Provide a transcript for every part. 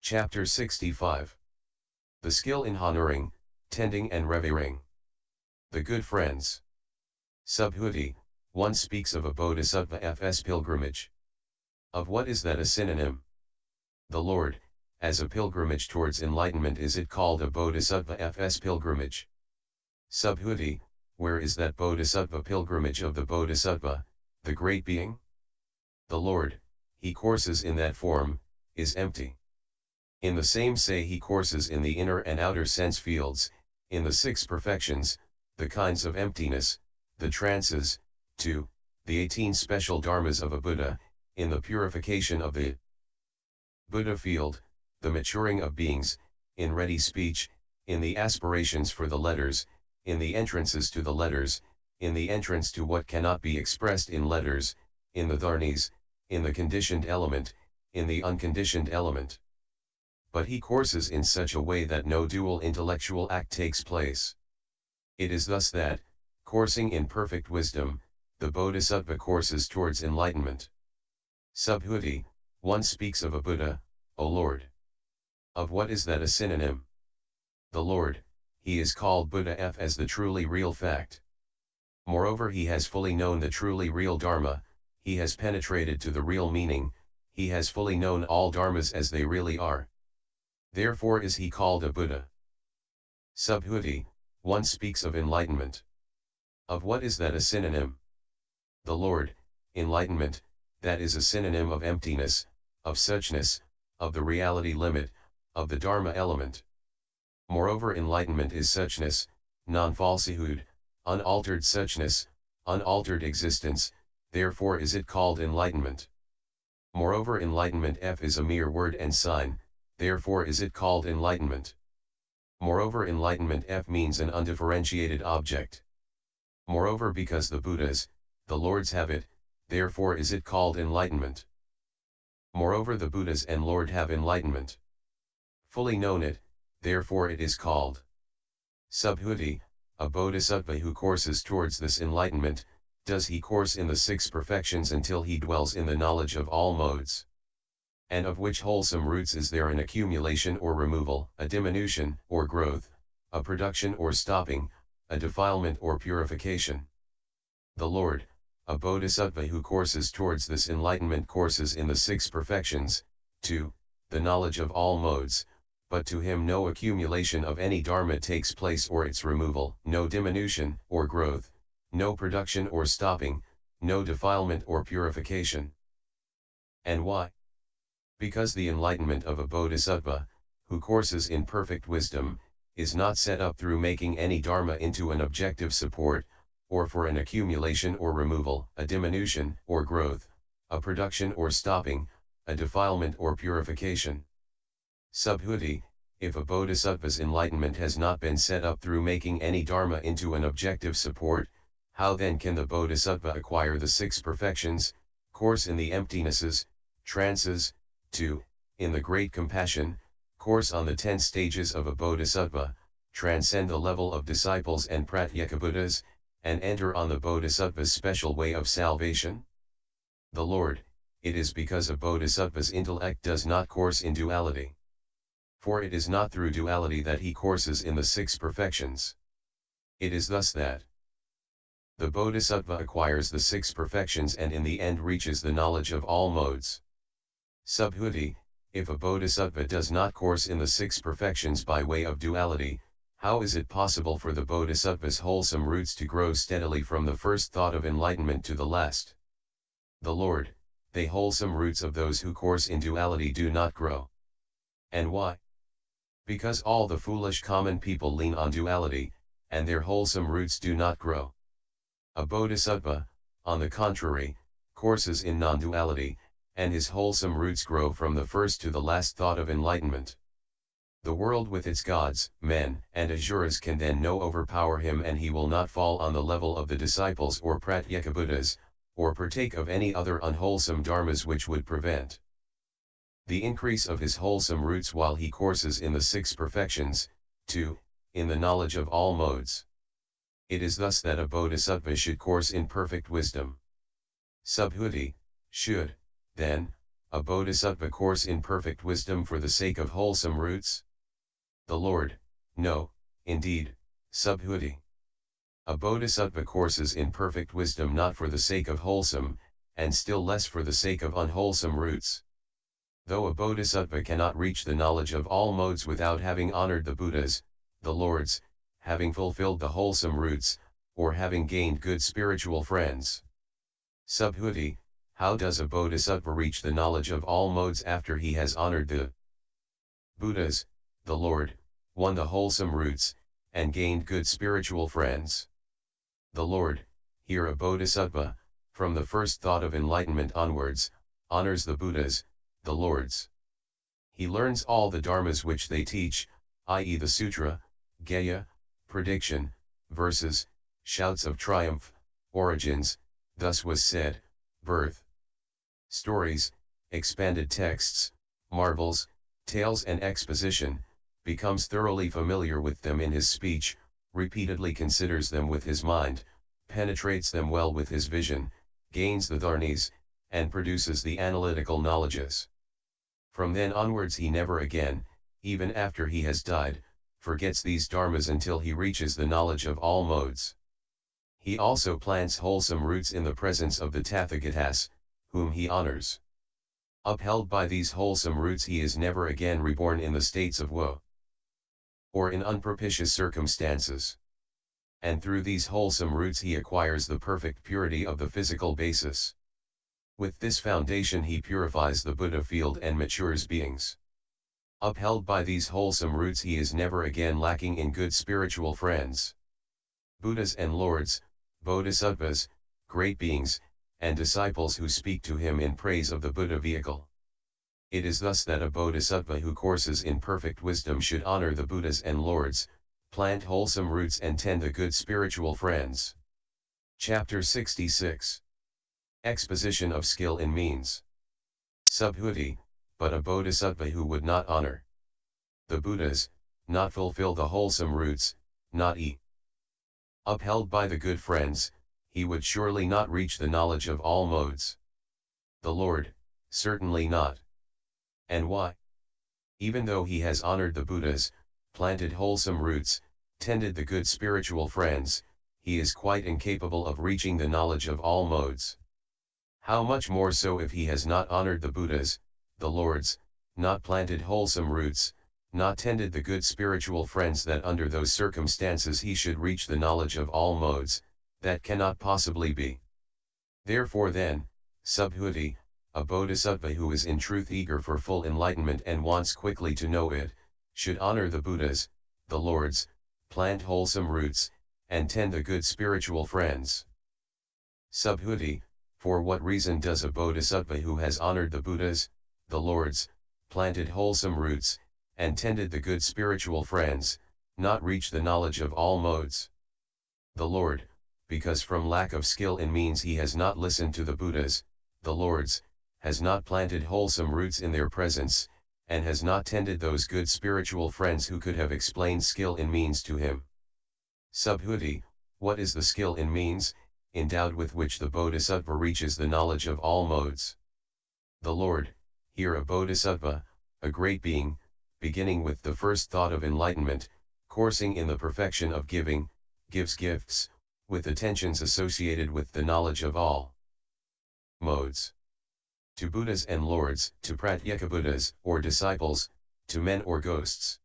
Chapter 65. The skill in honoring, tending and revering. The good friends. Subhuti, one speaks of a bodhisattva's pilgrimage. Of what is that a synonym? The Lord, as a pilgrimage towards enlightenment is it called a bodhisattva's pilgrimage. Subhuti, where is that bodhisattva pilgrimage of the bodhisattva, the great being? The Lord, he courses in that form, is empty. In the same say he courses in the inner and outer sense fields, in the six perfections, the kinds of emptiness, the trances, 2, the 18 special dharmas of a Buddha, in the purification of the Buddha field, the maturing of beings, in ready speech, in the aspirations for the letters, in the entrances to the letters, in the entrance to what cannot be expressed in letters, in the dharnis, in the conditioned element, in the unconditioned element. But he courses in such a way that no dual intellectual act takes place. It is thus that, coursing in perfect wisdom, the bodhisattva courses towards enlightenment. Subhuti, one speaks of a Buddha, O Lord. Of what is that a synonym? The Lord, he is called Buddha as the truly real fact. Moreover, he has fully known the truly real Dharma, he has penetrated to the real meaning, he has fully known all Dharmas as they really are. Therefore is he called a Buddha. Subhuti, one speaks of enlightenment. Of what is that a synonym? The Lord, enlightenment, that is a synonym of emptiness, of suchness, of the reality limit, of the Dharma element. Moreover, enlightenment is suchness, non-falsehood, unaltered suchness, unaltered existence, therefore is it called enlightenment. Moreover, enlightenment is a mere word and sign, therefore is it called enlightenment. Moreover, enlightenment means an undifferentiated object. Moreover, because the Buddhas, the Lords have it, therefore is it called enlightenment. Moreover, the Buddhas and Lord have enlightenment. Fully known it, therefore it is called. Subhuti, a bodhisattva who courses towards this enlightenment, does he course in the six perfections until he dwells in the knowledge of all modes? And of which wholesome roots is there an accumulation or removal, a diminution or growth, a production or stopping, a defilement or purification? The Lord, a bodhisattva who courses towards this enlightenment courses in the six perfections, 2, the knowledge of all modes, but to him no accumulation of any dharma takes place or its removal, no diminution or growth, no production or stopping, no defilement or purification. And why? Because the enlightenment of a bodhisattva, who courses in perfect wisdom, is not set up through making any dharma into an objective support, or for an accumulation or removal, a diminution or growth, a production or stopping, a defilement or purification. Subhuti, if a bodhisattva's enlightenment has not been set up through making any dharma into an objective support, how then can the bodhisattva acquire the six perfections, course in the emptinesses, trances, 2, in the great compassion, course on the 10 stages of a bodhisattva, transcend the level of disciples and pratyekabuddhas, and enter on the bodhisattva's special way of salvation? The Lord, it is because a bodhisattva's intellect does not course in duality. For it is not through duality that he courses in the six perfections. It is thus that the bodhisattva acquires the six perfections and in the end reaches the knowledge of all modes. Subhuti, if a bodhisattva does not course in the six perfections by way of duality, how is it possible for the bodhisattva's wholesome roots to grow steadily from the first thought of enlightenment to the last? The Lord, the wholesome roots of those who course in duality do not grow. And why? Because all the foolish common people lean on duality, and their wholesome roots do not grow. A bodhisattva, on the contrary, courses in non-duality, and his wholesome roots grow from the first to the last thought of enlightenment. The world with its gods, men, and asuras can then no overpower him, and he will not fall on the level of the disciples or pratyekabuddhas, or partake of any other unwholesome dharmas which would prevent the increase of his wholesome roots while he courses in the six perfections, 2, in the knowledge of all modes. It is thus that a bodhisattva should course in perfect wisdom. Subhuti, should, then, a bodhisattva course in perfect wisdom for the sake of wholesome roots? The Lord, no, indeed, Subhuti. A bodhisattva courses in perfect wisdom not for the sake of wholesome, and still less for the sake of unwholesome roots. Though a bodhisattva cannot reach the knowledge of all modes without having honored the Buddhas, the Lords, having fulfilled the wholesome roots, or having gained good spiritual friends. Subhuti, how does a bodhisattva reach the knowledge of all modes after he has honored the Buddhas, the Lord, won the wholesome roots, and gained good spiritual friends? The Lord, here a bodhisattva, from the first thought of enlightenment onwards, honors the Buddhas, the Lords. He learns all the dharmas which they teach, i.e. the Sutra, Gaya, prediction, verses, shouts of triumph, origins, thus was said, birth, stories, expanded texts, marvels, tales and exposition, becomes thoroughly familiar with them in his speech, repeatedly considers them with his mind, penetrates them well with his vision, gains the dharmas, and produces the analytical knowledges. From then onwards he never again, even after he has died, forgets these dharmas until he reaches the knowledge of all modes. He also plants wholesome roots in the presence of the Tathagatas, whom he honors. Upheld by these wholesome roots he is never again reborn in the states of woe, or in unpropitious circumstances. And through these wholesome roots he acquires the perfect purity of the physical basis. With this foundation he purifies the Buddha field and matures beings. Upheld by these wholesome roots he is never again lacking in good spiritual friends. Buddhas and Lords, Bodhisattvas, great beings, and disciples who speak to him in praise of the Buddha vehicle. It is thus that a bodhisattva who courses in perfect wisdom should honor the Buddhas and Lords, plant wholesome roots and tend the good spiritual friends. Chapter 66. Exposition of skill in means. Subhuti, but a bodhisattva who would not honor the Buddhas, not fulfill the wholesome roots, not upheld by the good friends, he would surely not reach the knowledge of all modes. The Lord, certainly not. And why? Even though he has honored the Buddhas, planted wholesome roots, tended the good spiritual friends, he is quite incapable of reaching the knowledge of all modes. How much more so if he has not honored the Buddhas, the Lords, not planted wholesome roots, not tended the good spiritual friends, that under those circumstances he should reach the knowledge of all modes, that cannot possibly be. Therefore then, Subhuti, a bodhisattva who is in truth eager for full enlightenment and wants quickly to know it, should honor the Buddhas, the Lords, plant wholesome roots, and tend the good spiritual friends. Subhuti, for what reason does a bodhisattva who has honored the Buddhas, the Lords, planted wholesome roots, and tended the good spiritual friends, not reach the knowledge of all modes? The Lord, because from lack of skill in means he has not listened to the Buddhas, the Lords, has not planted wholesome roots in their presence, and has not tended those good spiritual friends who could have explained skill in means to him. Subhuti, what is the skill in means, endowed with which the bodhisattva reaches the knowledge of all modes? The Lord, here a bodhisattva, a great being, beginning with the first thought of enlightenment, coursing in the perfection of giving, gives gifts, with attentions associated with the knowledge of all modes. To Buddhas and Lords, to Pratyekabuddhas, or disciples, to men or ghosts.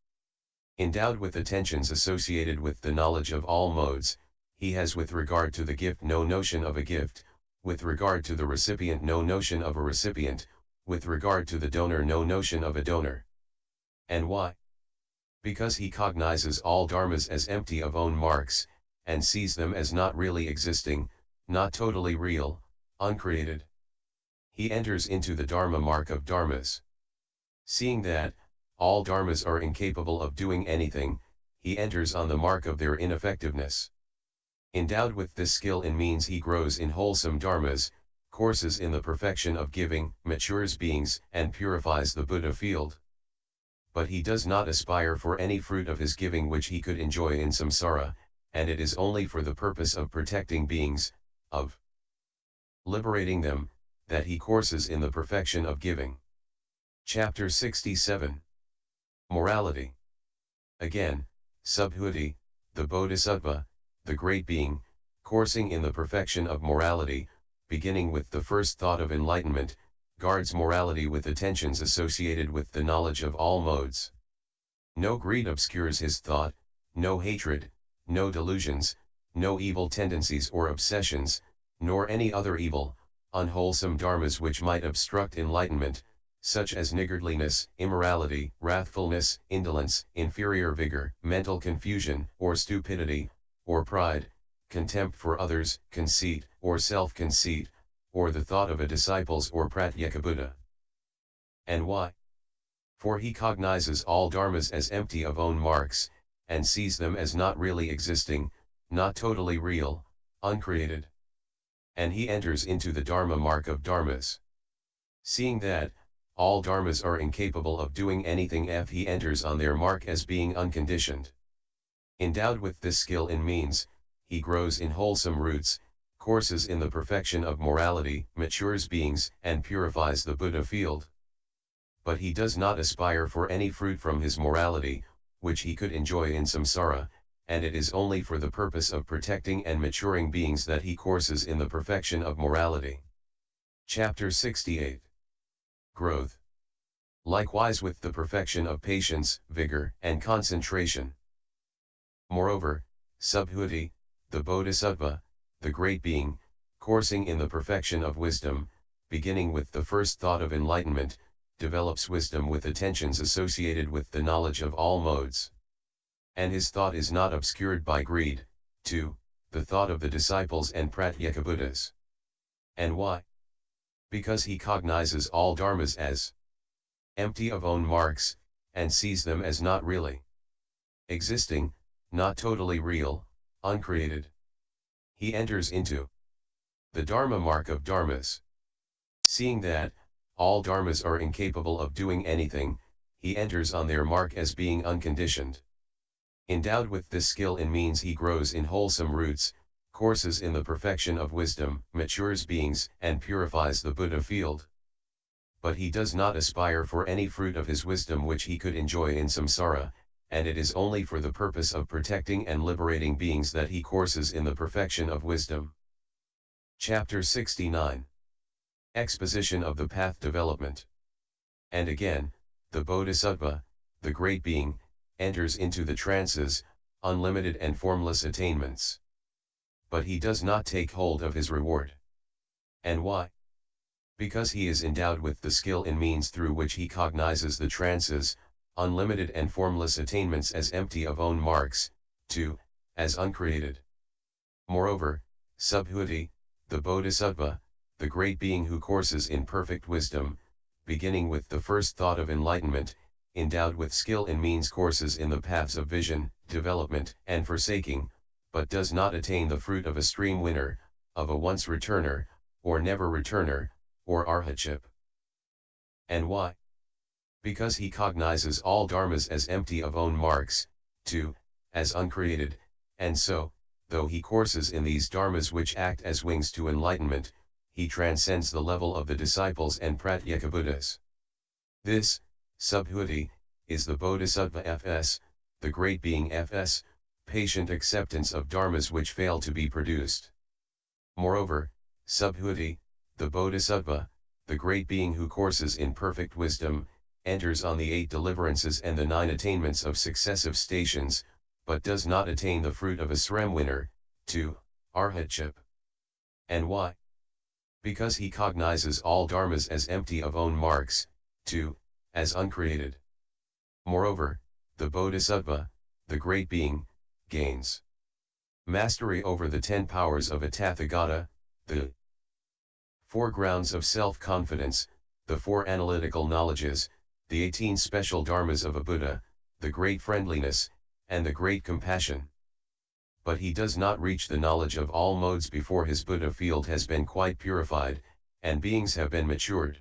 Endowed with attentions associated with the knowledge of all modes, he has with regard to the gift no notion of a gift, with regard to the recipient no notion of a recipient, with regard to the donor no notion of a donor. And why? Because he cognizes all dharmas as empty of own marks, and sees them as not really existing, not totally real, uncreated. He enters into the dharma mark of dharmas. Seeing that all dharmas are incapable of doing anything, he enters on the mark of their ineffectiveness. Endowed with this skill in means he grows in wholesome dharmas, courses in the perfection of giving, matures beings, and purifies the Buddha field. But he does not aspire for any fruit of his giving which he could enjoy in samsara, and it is only for the purpose of protecting beings, of liberating them, that he courses in the perfection of giving. Chapter 67. Morality. Again, Subhuti, the Bodhisattva, the great being, coursing in the perfection of morality, beginning with the first thought of enlightenment, guards morality with attentions associated with the knowledge of all modes. No greed obscures his thought, no hatred, no delusions, no evil tendencies or obsessions, nor any other evil, unwholesome dharmas which might obstruct enlightenment, such as niggardliness, immorality, wrathfulness, indolence, inferior vigor, mental confusion, or stupidity, or pride, contempt for others, conceit, or self-conceit, or the thought of a disciples or pratyekabuddha. And why? For he cognizes all dharmas as empty of own marks, and sees them as not really existing, not totally real, uncreated. And he enters into the dharma mark of dharmas. Seeing that, all dharmas are incapable of doing anything, he enters on their mark as being unconditioned. Endowed with this skill in means, he grows in wholesome roots, courses in the perfection of morality, matures beings, and purifies the Buddha field. But he does not aspire for any fruit from his morality, which he could enjoy in samsara, and it is only for the purpose of protecting and maturing beings that he courses in the perfection of morality. Chapter 68. Growth. Likewise with the perfection of patience, vigor, and concentration. Moreover, Subhuti, the Bodhisattva, the great being, coursing in the perfection of wisdom, beginning with the first thought of enlightenment, develops wisdom with attentions associated with the knowledge of all modes. And his thought is not obscured by greed, too, the thought of the disciples and pratyekabuddhas. And why? Because he cognizes all dharmas as empty of own marks, and sees them as not really existing, not totally real, uncreated. He enters into the dharma mark of dharmas. Seeing that, all dharmas are incapable of doing anything, he enters on their mark as being unconditioned. Endowed with this skill in means, he grows in wholesome roots, courses in the perfection of wisdom, matures beings, and purifies the Buddha field. But he does not aspire for any fruit of his wisdom which he could enjoy in samsara, and it is only for the purpose of protecting and liberating beings that he courses in the perfection of wisdom. Chapter 69. Exposition of the path development. And again, the Bodhisattva, the great being, enters into the trances, unlimited and formless attainments. But he does not take hold of his reward. And why? Because he is endowed with the skill in means through which he cognizes the trances, unlimited and formless attainments as empty of own marks, too, as uncreated. Moreover, Subhuti, the Bodhisattva, the great being who courses in perfect wisdom, beginning with the first thought of enlightenment, endowed with skill in means, courses in the paths of vision, development, and forsaking, but does not attain the fruit of a stream winner, of a once returner, or never returner, or arhatship. And why? Because he cognizes all dharmas as empty of own marks, too, as uncreated, and so, though he courses in these dharmas which act as wings to enlightenment, he transcends the level of the disciples and pratyekabuddhas. This, Subhuti, is the Bodhisattva Fs, the great being Fs, patient acceptance of dharmas which fail to be produced. Moreover, Subhuti, the Bodhisattva, the great being who courses in perfect wisdom, enters on the 8 deliverances and the 9 attainments of successive stations, but does not attain the fruit of a srem winner, to arhatship. And why? Because he cognizes all dharmas as empty of own marks, too, as uncreated. Moreover, the Bodhisattva, the great being, gains mastery over the 10 powers of a Tathagata, the 4 grounds of self-confidence, the 4 analytical knowledges, the 18 special dharmas of a Buddha, the great friendliness, and the great compassion. But he does not reach the knowledge of all modes before his Buddha field has been quite purified, and beings have been matured.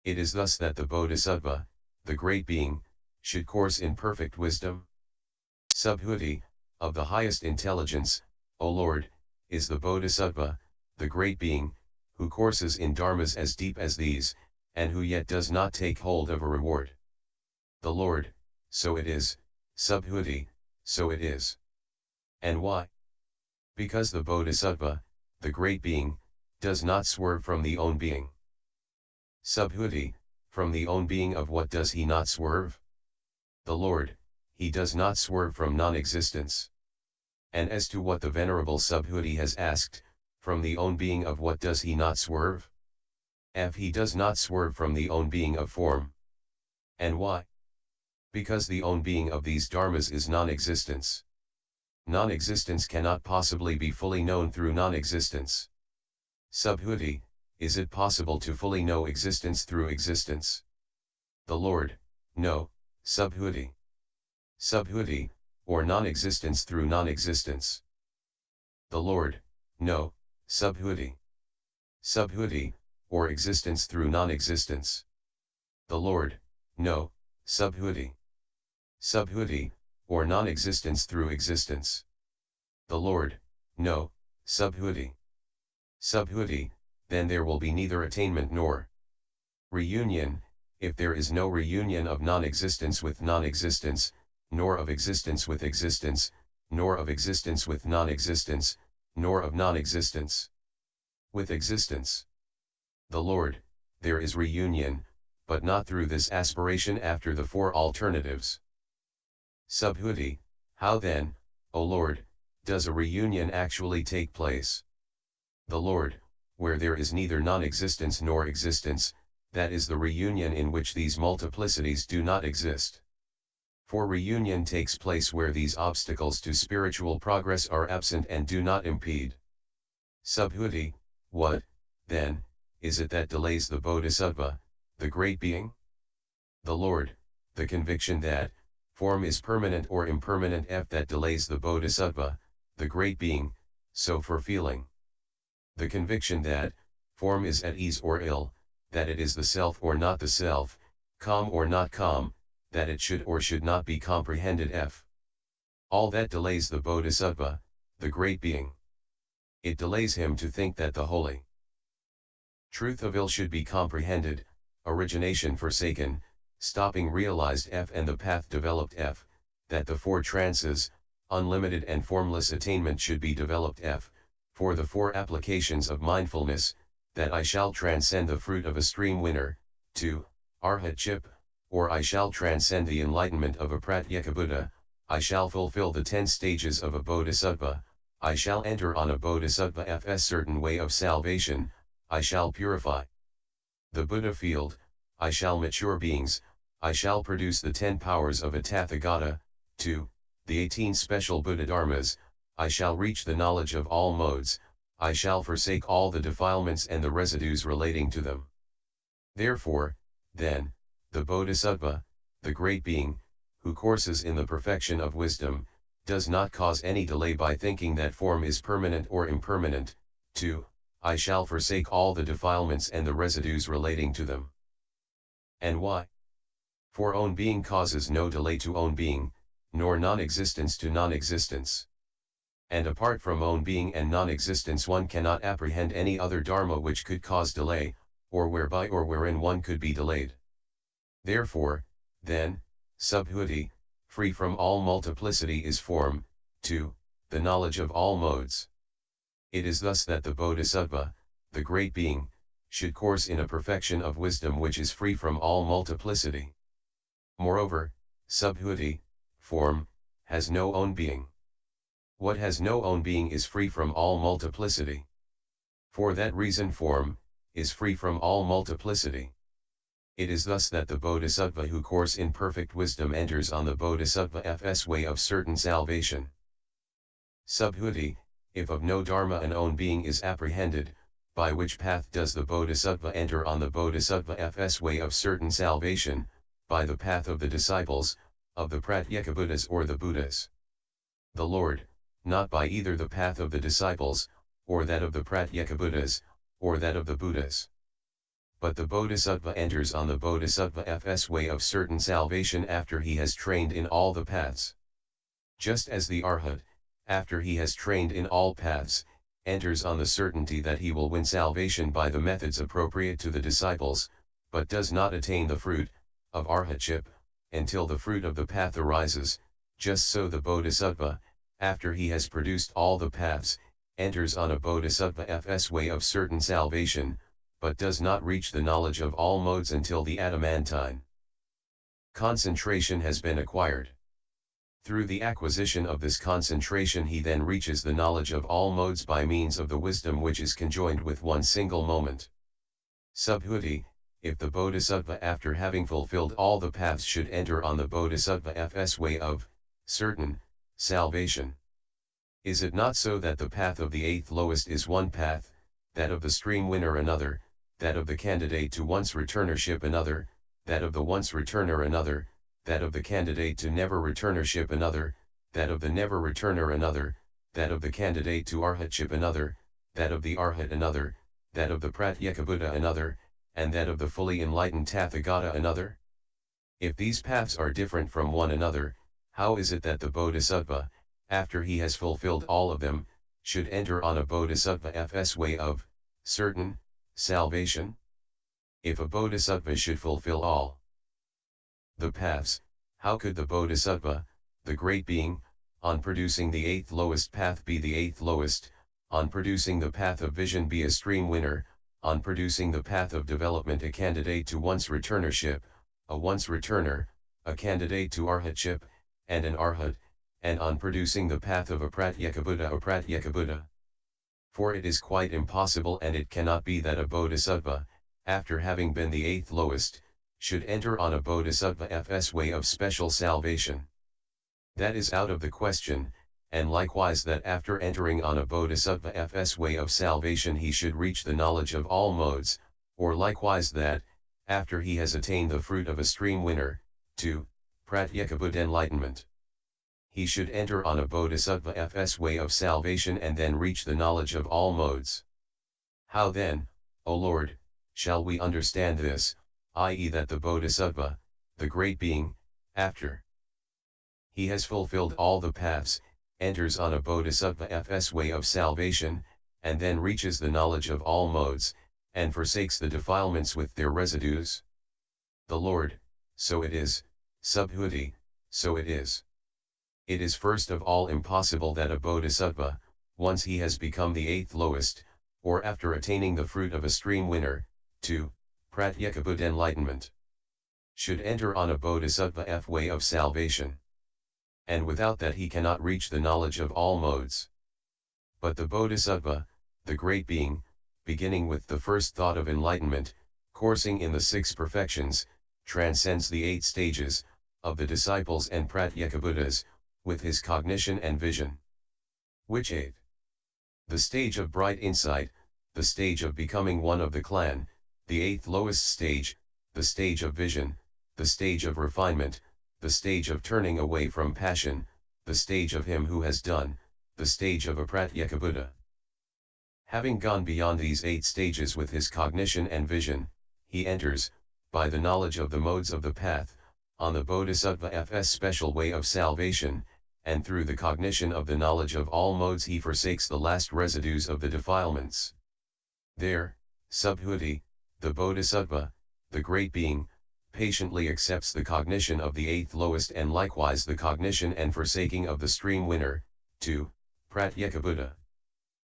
It is thus that the Bodhisattva, the great being, should course in perfect wisdom. Subhuti, of the highest intelligence, O Lord, is the Bodhisattva, the great being, who courses in dharmas as deep as these, and who yet does not take hold of a reward. The Lord, so it is, Subhuti, so it is. And why? Because the Bodhisattva, the great being, does not swerve from the own being. Subhuti, from the own being of what does he not swerve? The Lord, he does not swerve from non-existence. And as to what the Venerable Subhuti has asked, from the own being of what does he not swerve? He does not swerve from the own being of form. And why? Because the own being of these dharmas is non-existence. Non-existence cannot possibly be fully known through non-existence. Subhuti, is it possible to fully know existence through existence? The Lord, no, Subhuti. Subhuti, or non-existence through non-existence. The Lord, no, Subhuti. Subhuti, or existence through non-existence. The Lord, no, Subhuti. Subhuti, or non-existence through existence. The Lord, no, Subhuti. Subhuti, then there will be neither attainment nor reunion, if there is no reunion of non-existence with non-existence, nor of existence with existence, nor of existence with non-existence, nor of non-existence with existence. The Lord, there is reunion, but not through this aspiration after the four alternatives. Subhuti, how then, O Lord, does a reunion actually take place? The Lord, where there is neither non-existence nor existence, that is the reunion in which these multiplicities do not exist. For reunion takes place where these obstacles to spiritual progress are absent and do not impede. Subhuti, what, then, is it that delays the Bodhisattva, the great being? The Lord, the conviction that form is permanent or impermanent, that delays the Bodhisattva, the great being, so for feeling. The conviction that form is at ease or ill, that it is the self or not the self, calm or not calm, that it should or should not be comprehended. All that delays the Bodhisattva, the great being. It delays him to think that the holy truth of ill should be comprehended, origination forsaken, stopping realized, and the path developed, that the four trances, unlimited and formless attainment should be developed, for the four applications of mindfulness, that I shall transcend the fruit of a stream winner, 2, Arhatship, or I shall transcend the enlightenment of a Pratyekabuddha, I shall fulfill the 10 stages of a Bodhisattva, I shall enter on a Bodhisattva's certain way of salvation, I shall purify the Buddha field, I shall mature beings, I shall produce the 10 powers of a Tathagata, 2, the 18 special Buddha dharmas, I shall reach the knowledge of all modes, I shall forsake all the defilements and the residues relating to them. Therefore, then, the Bodhisattva, the great being, who courses in the perfection of wisdom, does not cause any delay by thinking that form is permanent or impermanent. 2. I shall forsake all the defilements and the residues relating to them. And why? For own being causes no delay to own being, nor non-existence to non-existence. And apart from own being and non-existence one cannot apprehend any other dharma which could cause delay, or whereby or wherein one could be delayed. Therefore, then, Subhuti, free from all multiplicity is form, 2, the knowledge of all modes. It is thus that the Bodhisattva, the great being, should course in a perfection of wisdom which is free from all multiplicity. Moreover, Subhuti, form, has no own being. What has no own being is free from all multiplicity. For that reason form, is free from all multiplicity. It is thus that the Bodhisattva who course in perfect wisdom enters on the Bodhisattva's way of certain salvation. Subhuti, if of no dharma an own being is apprehended, by which path does the Bodhisattva enter on the Bodhisattva's way of certain salvation? By the path of the disciples, of the Pratyekabuddhas or the Buddhas. The Lord, not by either the path of the disciples, or that of the Pratyekabuddhas, or that of the Buddhas. But the Bodhisattva enters on the Bodhisattva's way of certain salvation after he has trained in all the paths. Just as the Arhat, after he has trained in all paths, enters on the certainty that he will win salvation by the methods appropriate to the disciples, but does not attain the fruit of arhatship until the fruit of the path arises. Just so the bodhisattva, after he has produced all the paths, enters on a bodhisattva's way of certain salvation, but does not reach the knowledge of all modes until the adamantine concentration has been acquired. Through the acquisition of this concentration he then reaches the knowledge of all modes by means of the wisdom which is conjoined with one single moment. Subhuti, if the bodhisattva after having fulfilled all the paths should enter on the bodhisattva's way of certain salvation. Is it not so that the path of the eighth lowest is one path, that of the stream winner another, that of the candidate to once returnership another, that of the once returner another, that of the candidate to never returnership another, that of the never returner another, that of the candidate to arhatship another, that of the arhat another, that of the pratyekabuddha another, and that of the fully enlightened tathagata another? If these paths are different from one another, how is it that the bodhisattva, after he has fulfilled all of them, should enter on a bodhisattva's way of certain salvation? If a bodhisattva should fulfill all the paths, how could the bodhisattva, the great being, on producing the eighth lowest path be the eighth lowest, on producing the path of vision be a stream winner, on producing the path of development a candidate to once returnership, a once returner, a candidate to arhatship, and an arhat, and on producing the path of a pratyekabuddha a pratyekabuddha? For it is quite impossible and it cannot be that a bodhisattva, after having been the eighth lowest, should enter on a bodhisattva's way of special salvation. That is out of the question, and likewise that after entering on a bodhisattva's way of salvation he should reach the knowledge of all modes, or likewise that, after he has attained the fruit of a stream winner, to pratyekabuddha enlightenment, he should enter on a bodhisattva's way of salvation and then reach the knowledge of all modes. How then, O Lord, shall we understand this, i.e. that the bodhisattva, the great being, after he has fulfilled all the paths, enters on a bodhisattva's way of salvation, and then reaches the knowledge of all modes, and forsakes the defilements with their residues? The Lord, so it is, Subhuti, so it is. It is first of all impossible that a bodhisattva, once he has become the eighth lowest, or after attaining the fruit of a stream winner, to pratyekabuddha enlightenment, should enter on a bodhisattva's way of salvation. And without that he cannot reach the knowledge of all modes. But the bodhisattva, the great being, beginning with the first thought of enlightenment, coursing in the six perfections, transcends the 8 stages of the disciples and pratyekabuddhas, with his cognition and vision. Which 8? The stage of bright insight, the stage of becoming one of the clan, the 8th lowest stage, the stage of vision, the stage of refinement, the stage of turning away from passion, the stage of him who has done, the stage of a pratyekabuddha. Having gone beyond these 8 stages with his cognition and vision, he enters, by the knowledge of the modes of the path, on the bodhisattva's special way of salvation, and through the cognition of the knowledge of all modes he forsakes the last residues of the defilements. There, Subhuti, the bodhisattva, the great being, patiently accepts the cognition of the 8th lowest and likewise the cognition and forsaking of the stream winner, to pratyekabuddha.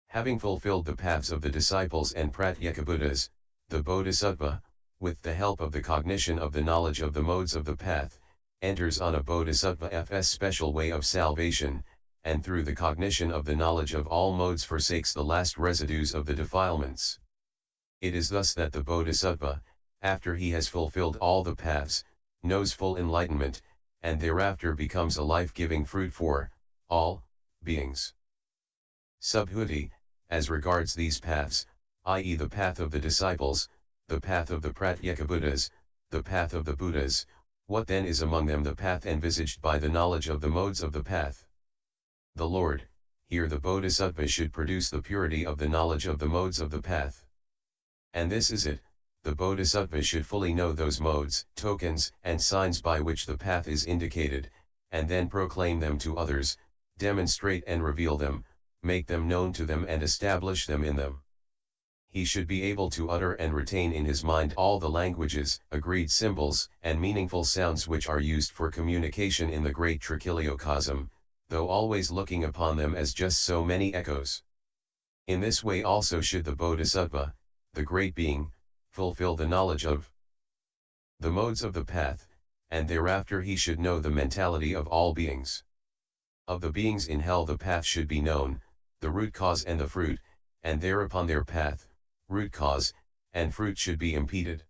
Having fulfilled the paths of the disciples and pratyekabuddhas, the bodhisattva, with the help of the cognition of the knowledge of the modes of the path, enters on a bodhisattva's special way of salvation, and through the cognition of the knowledge of all modes forsakes the last residues of the defilements. It is thus that the bodhisattva, after he has fulfilled all the paths, knows full enlightenment, and thereafter becomes a life-giving fruit for all beings. Subhuti, as regards these paths, i.e. the path of the disciples, the path of the pratyekabuddhas, the path of the Buddhas, what then is among them the path envisaged by the knowledge of the modes of the path? The Lord, here the bodhisattva should produce the purity of the knowledge of the modes of the path. And this is it, the bodhisattva should fully know those modes, tokens, and signs by which the path is indicated, and then proclaim them to others, demonstrate and reveal them, make them known to them and establish them in them. He should be able to utter and retain in his mind all the languages, agreed symbols, and meaningful sounds which are used for communication in the great trichiliocosm, though always looking upon them as just so many echoes. In this way also should the Bodhisattva, the great being, fulfill the knowledge of the modes of the path, and thereafter he should know the mentality of all beings. Of the beings in hell the path should be known, the root cause and the fruit, and thereupon their path, root cause, and fruit should be impeded.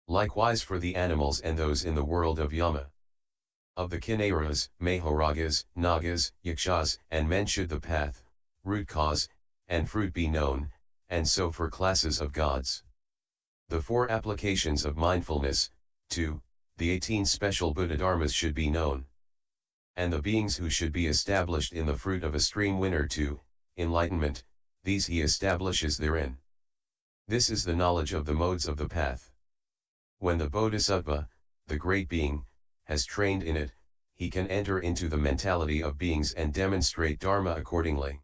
Likewise for the animals and those in the world of Yama. Of the Kinnaras, Mahoragas, Nagas, Yakshas, and men should the path, root cause, and fruit be known, and so for classes of gods. The 4 applications of mindfulness, 2, the 18 special Buddha dharmas should be known. And the beings who should be established in the fruit of a stream winner 2, enlightenment, these he establishes therein. This is the knowledge of the modes of the path. When the Bodhisattva, the great being, has trained in it, he can enter into the mentality of beings and demonstrate Dharma accordingly.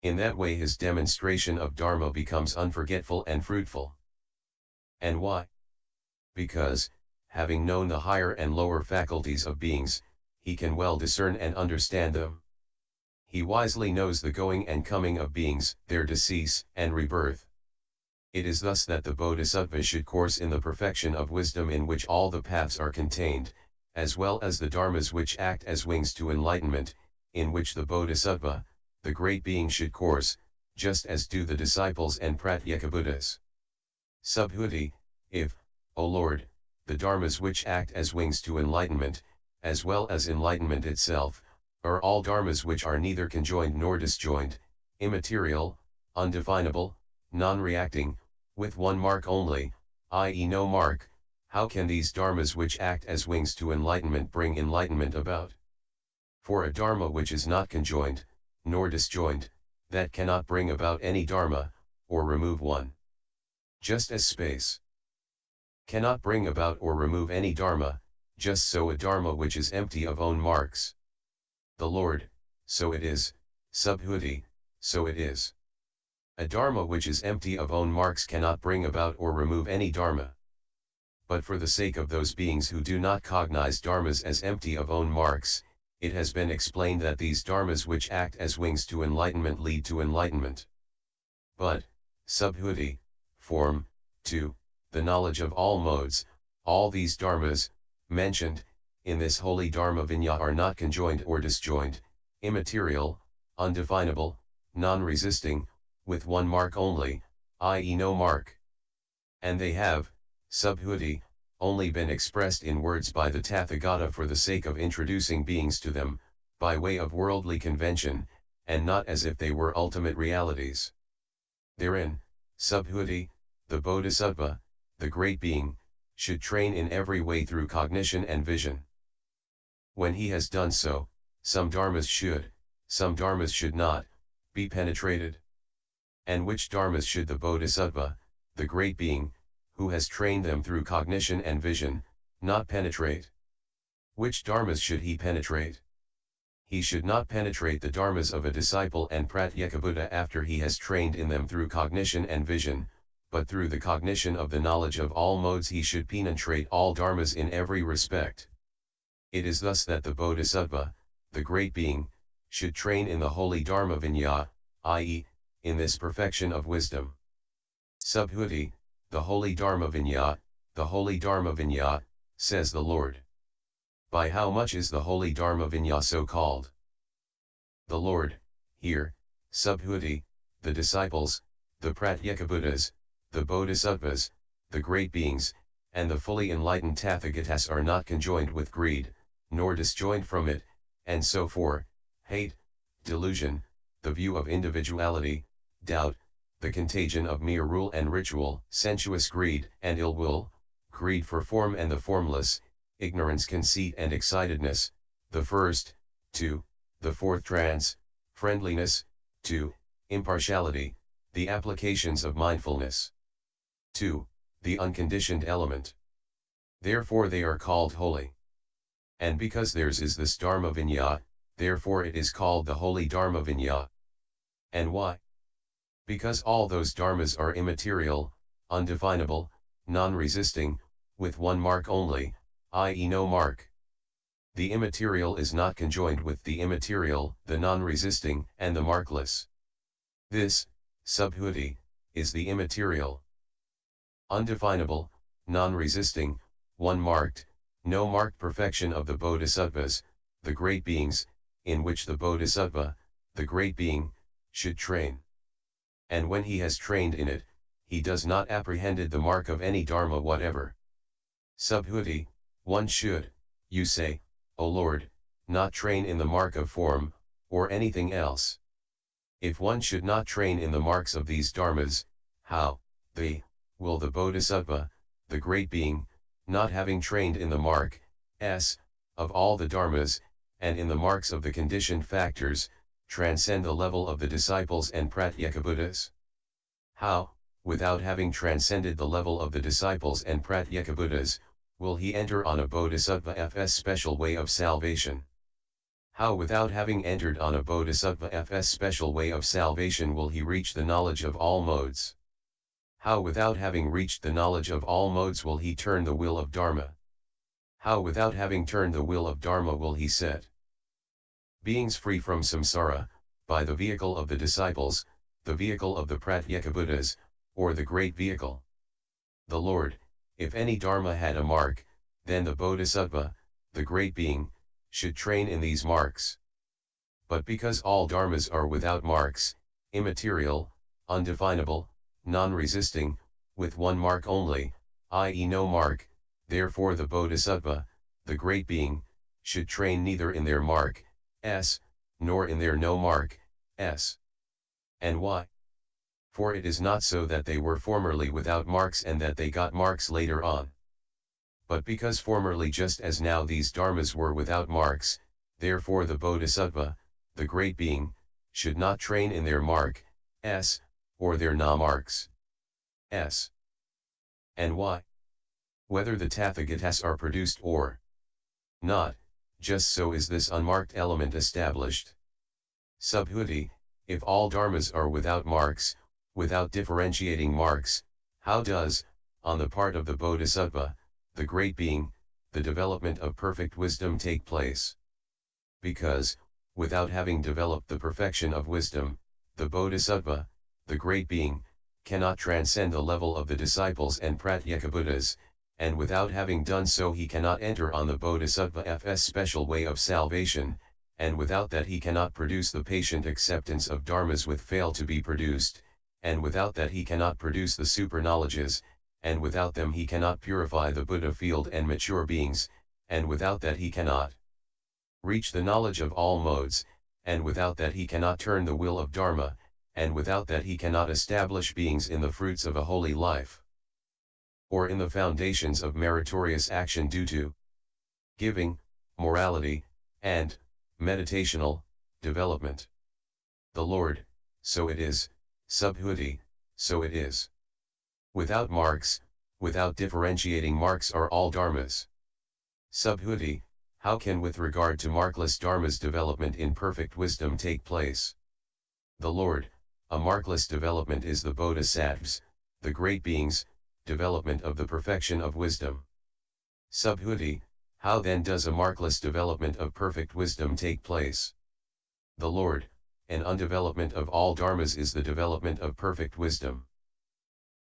In that way his demonstration of Dharma becomes unforgetful and fruitful. And why? Because, having known the higher and lower faculties of beings, he can well discern and understand them. He wisely knows the going and coming of beings, their decease and rebirth. It is thus that the Bodhisattva should course in the perfection of wisdom in which all the paths are contained, as well as the dharmas which act as wings to enlightenment, in which the Bodhisattva, the great being should course, just as do the disciples and Pratyekabuddhas. Subhuti, if, O Lord, the dharmas which act as wings to enlightenment, as well as enlightenment itself, are all dharmas which are neither conjoined nor disjoined, immaterial, undefinable, non-reacting, with one mark only, i.e. no mark, how can these dharmas which act as wings to enlightenment bring enlightenment about? For a dharma which is not conjoined, nor disjoined, that cannot bring about any dharma, or remove one. Just as space cannot bring about or remove any dharma, just so a dharma which is empty of own marks. The Lord, so it is, Subhuti, so it is. A dharma which is empty of own marks cannot bring about or remove any dharma. But for the sake of those beings who do not cognize dharmas as empty of own marks, it has been explained that these dharmas which act as wings to enlightenment lead to enlightenment. But, Subhuti, form, 2, the knowledge of all modes, all these dharmas, mentioned, in this holy dharma vinyā are not conjoined or disjoined, immaterial, undefinable, non-resisting, with one mark only, i.e. no mark. And they have, Subhuti, only been expressed in words by the Tathagata for the sake of introducing beings to them, by way of worldly convention, and not as if they were ultimate realities. Therein, Subhuti, the Bodhisattva, the great being, should train in every way through cognition and vision. When he has done so, some dharmas should, some dharmas should not, be penetrated. And which dharmas should the Bodhisattva, the great being, who has trained them through cognition and vision, not penetrate? Which dharmas should he penetrate? He should not penetrate the dharmas of a disciple and Pratyekabuddha after he has trained in them through cognition and vision, but through the cognition of the knowledge of all modes he should penetrate all dharmas in every respect. It is thus that the Bodhisattva, the great being, should train in the holy dharma vinyā, i.e., in this perfection of wisdom. Subhuti, the holy dharma vinyā, the holy dharma vinyā, says the Lord. By how much is the holy dharma vinyā so called? The Lord, here, Subhuti, the disciples, the Pratyekabuddhas, the Bodhisattvas, the great beings, and the fully enlightened Tathagatas are not conjoined with greed, nor disjoined from it, and so for hate, delusion, the view of individuality, doubt, the contagion of mere rule and ritual, sensuous greed and ill will, greed for form and the formless, ignorance, conceit and excitedness, the first, 2, the fourth trance, friendliness, 2, impartiality, the applications of mindfulness, 2, the unconditioned element. Therefore they are called holy. And because theirs is this dharma vinyā, therefore it is called the holy dharma vinyā. And why? Because all those dharmas are immaterial, undefinable, non-resisting, with one mark only, i.e. no mark. The immaterial is not conjoined with the immaterial, the non-resisting, and the markless. This, subhuti, is the immaterial. Undefinable, non-resisting, one-marked, no-marked perfection of the bodhisattvas, the great beings, in which the bodhisattva, the great being, should train. And when he has trained in it, he does not apprehended the mark of any dharma whatever. Subhuti, one should, you say, O Lord, not train in the mark of form, or anything else. If one should not train in the marks of these dharmas, how, will the bodhisattva, the great being, not having trained in the mark, of all the dharmas, and in the marks of the conditioned factors, transcend the level of the disciples and pratyekabuddhas? How, without having transcended the level of the disciples and pratyekabuddhas, will he enter on a bodhisattva's special way of salvation? How, without having entered on a bodhisattva's special way of salvation, will he reach the knowledge of all modes? How, without having reached the knowledge of all modes, will he turn the wheel of Dharma? How, without having turned the wheel of Dharma, will he set beings free from samsara, by the vehicle of the disciples, the vehicle of the pratyekabuddhas, or the great vehicle? The Lord, if any dharma had a mark, then the bodhisattva, the great being, should train in these marks. But because all dharmas are without marks, immaterial, undefinable, non-resisting, with one mark only, i.e. no mark, therefore the bodhisattva, the great being, should train neither in their mark, nor in their no mark, And why? For it is not so that they were formerly without marks and that they got marks later on. But because formerly just as now these dharmas were without marks, therefore the bodhisattva, the great being, should not train in their mark, or their na-marks, And why? Whether the Tathagatas are produced or not, just so is this unmarked element established. Subhuti, if all dharmas are without marks, without differentiating marks, how does, on the part of the bodhisattva, the great being, the development of perfect wisdom take place? Because, without having developed the perfection of wisdom, the bodhisattva, the great being, cannot transcend the level of the disciples and pratyekabuddhas, and without having done so he cannot enter on the bodhisattva's special way of salvation, and without that he cannot produce the patient acceptance of dharmas with fail to be produced, and without that he cannot produce the super-knowledges, and without them he cannot purify the Buddha field and mature beings, and without that he cannot reach the knowledge of all modes, and without that he cannot turn the wheel of Dharma, and without that he cannot establish beings in the fruits of a holy life, or in the foundations of meritorious action due to giving, morality, and meditational development. The Lord, so it is, subhuti, so it is. Without marks, without differentiating marks are all dharmas. Subhuti, how can with regard to markless dharmas development in perfect wisdom take place? The Lord, a markless development is the bodhisattvas, the great beings, development of the perfection of wisdom. Subhuti, how then does a markless development of perfect wisdom take place? The Lord, an undevelopment of all dharmas is the development of perfect wisdom.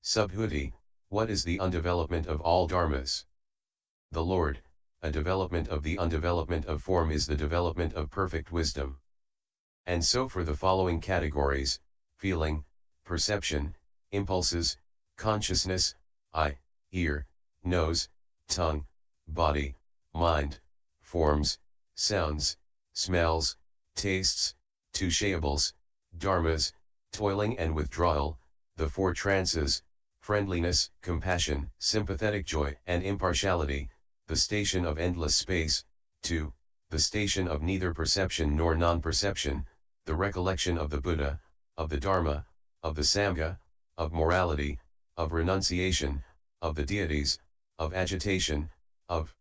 Subhuti, what is the undevelopment of all dharmas? The Lord, a development of the undevelopment of form is the development of perfect wisdom. And so for the following categories: feeling, perception, impulses, consciousness, eye, ear, nose, tongue, body, mind, forms, sounds, smells, tastes, touchables, dharmas, toiling and withdrawal, the four trances, friendliness, compassion, sympathetic joy and impartiality, the station of endless space, 2, the station of neither perception nor non-perception, the recollection of the Buddha, of the Dharma, of the Sangha, of morality, of renunciation, of the deities, of agitation, of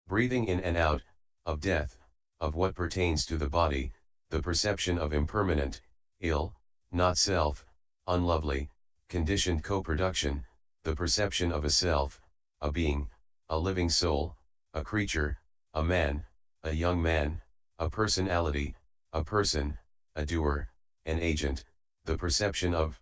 breathing in and out, of death, of what pertains to the body, the perception of impermanent, ill, not self, unlovely, conditioned co-production, the perception of a self, a being, a living soul, a creature, a man, a young man, a personality, a person, a doer, an agent, the perception of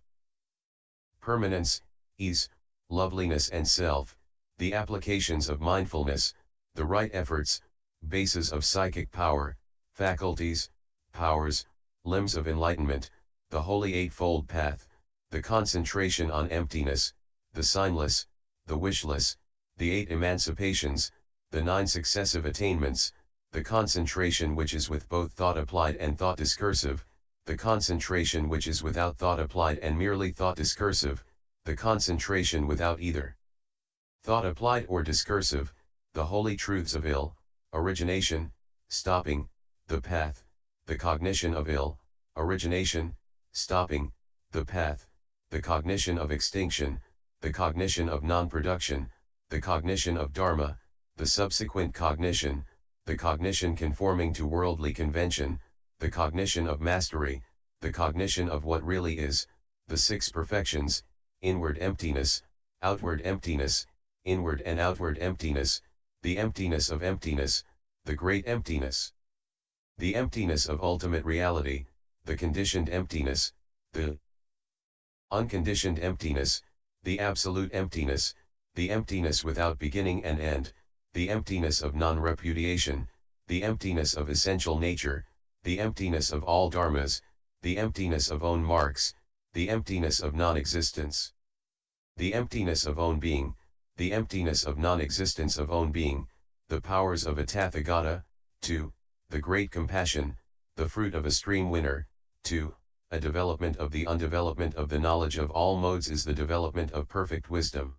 permanence, ease, loveliness and self, the applications of mindfulness, the right efforts, bases of psychic power, faculties, powers, limbs of enlightenment, the holy eightfold path, the concentration on emptiness, the signless, the wishless, the 8 emancipations, the 9 successive attainments, the concentration which is with both thought applied and thought discursive, the concentration which is without thought applied and merely thought discursive, the concentration without either thought applied or discursive, the holy truths of ill, origination, stopping, the path, the cognition of ill, origination, stopping, the path, the cognition of extinction, the cognition of non-production, the cognition of dharma, the subsequent cognition, the cognition conforming to worldly convention, the cognition of mastery, the cognition of what really is, the 6 perfections, inward emptiness, outward emptiness, inward and outward emptiness, the emptiness of emptiness, the great emptiness, the emptiness of ultimate reality, the conditioned emptiness, the unconditioned emptiness, the absolute emptiness, the emptiness without beginning and end, the emptiness of non-repudiation, the emptiness of essential nature, the emptiness of all dharmas, the emptiness of own marks, the emptiness of non-existence, the emptiness of own being, the emptiness of non-existence of own being, the powers of a Tathagata, 2, the great compassion, the fruit of a stream winner, 2, a development of the undevelopment of the knowledge of all modes is the development of perfect wisdom.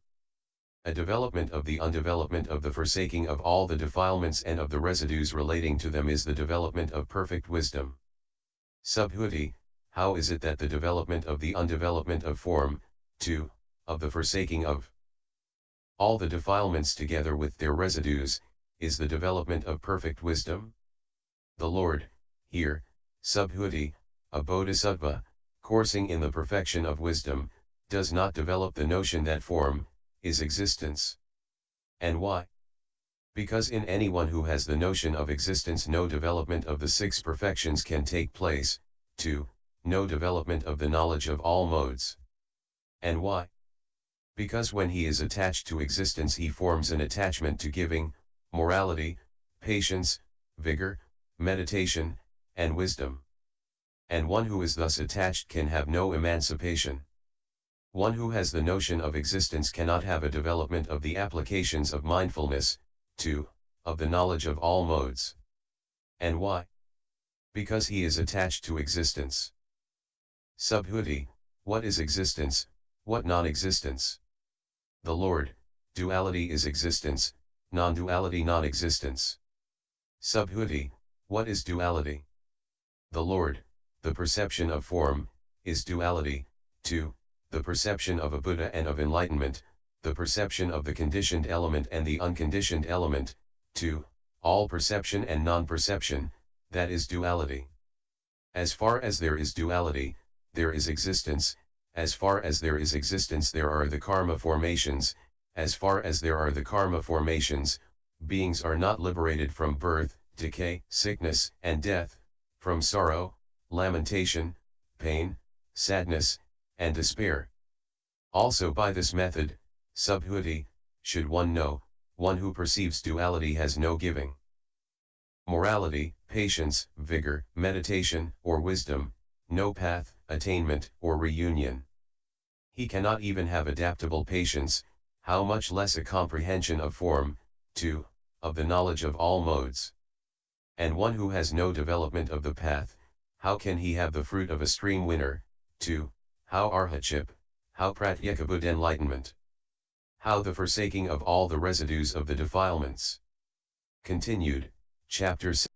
A development of the undevelopment of the forsaking of all the defilements and of the residues relating to them is the development of perfect wisdom. Subhuti, how is it that the development of the undevelopment of form, 2, of the forsaking of all the defilements together with their residues, is the development of perfect wisdom? The Lord, here, Subhuti, a bodhisattva, coursing in the perfection of wisdom, does not develop the notion that form is existence. And why? Because in anyone who has the notion of existence no development of the 6 perfections can take place, 2, no development of the knowledge of all modes. And why? Because when he is attached to existence he forms an attachment to giving, morality, patience, vigor, meditation, and wisdom. And one who is thus attached can have no emancipation. One who has the notion of existence cannot have a development of the applications of mindfulness, 2, of the knowledge of all modes. And why? Because he is attached to existence. Subhuti, what is existence, what non-existence? The Lord, duality is existence, non-duality non-existence. Subhuti, what is duality? The Lord, the perception of form, is duality, 2, the perception of a Buddha and of enlightenment, the perception of the conditioned element and the unconditioned element, 2, all perception and non-perception, that is duality. As far as there is duality, there is existence, as far as there is existence there are the karma formations, as far as there are the karma formations, beings are not liberated from birth, decay, sickness, and death, from sorrow, lamentation, pain, sadness, and despair. Also by this method, Subhuti, should one know, one who perceives duality has no giving, morality, patience, vigor, meditation, or wisdom, no path, attainment, or reunion. He cannot even have adaptable patience, how much less a comprehension of form, 2, of the knowledge of all modes. And one who has no development of the path, how can he have the fruit of a stream winner, 2, how arhatship, how pratyekabud enlightenment? How the forsaking of all the residues of the defilements? Continued, Chapter 6.